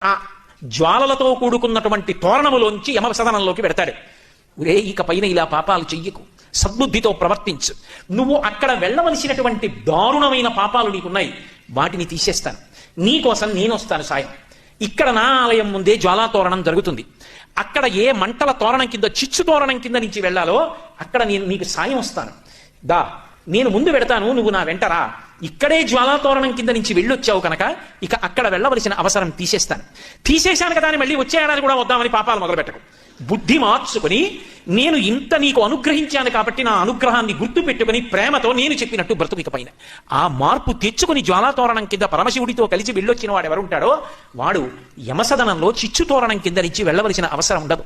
ఆ జ్వాలలతో కూడుకున్నటువంటి తోరణములోంచి యమసదనంలోకి పెడతాడు. ఒరే, ఇక పైన ఇలా పాపాలు చెయ్యకు, సద్బుద్ధితో ప్రవర్తించు, నువ్వు అక్కడ వెళ్ళవలసినటువంటి దారుణమైన పాపాలు నీకున్నాయి, వాటిని తీసేస్తాను, నీకోసం నేను వస్తాను సాయం. ఇక్కడ నా ఆలయం ముందే జ్వాలాతోరణం జరుగుతుంది, అక్కడ ఏ మంటల తోరణం కింద, చిచ్చు తోరణం కింద నుంచి వెళ్ళాలో అక్కడ నేను నీకు సాయం వస్తాను, దా నేను ముందు పెడతాను, నువ్వు నా వెంటరా. ఇక్కడే జ్వాలాతోరణం కింద నుంచి వెళ్ళొచ్చావు కనుక ఇక అక్కడ వెళ్ళవలసిన అవసరం తీసేశాను కదా అని మళ్ళీ వచ్చే ఏడాది కూడా వద్దామని పాపాలు మొదలుపెట్టకు. బుద్ధి మార్చుకొని, నేను ఇంత నీకు అనుగ్రహించాను కాబట్టి నా అనుగ్రహాన్ని గుర్తు పెట్టుకుని ప్రేమతో నేను చెప్పినట్టు బ్రతుకు పైన. ఆ మార్పు తెచ్చుకుని జ్వాలాతోరణం కింద పరమశివుడితో కలిసి వెళ్ళొచ్చిన వాడు ఎవరుంటాడో వాడు యమసదనంలో చిచ్చు తోరణం కింద నుంచి వెళ్ళవలసిన అవసరం ఉండదు.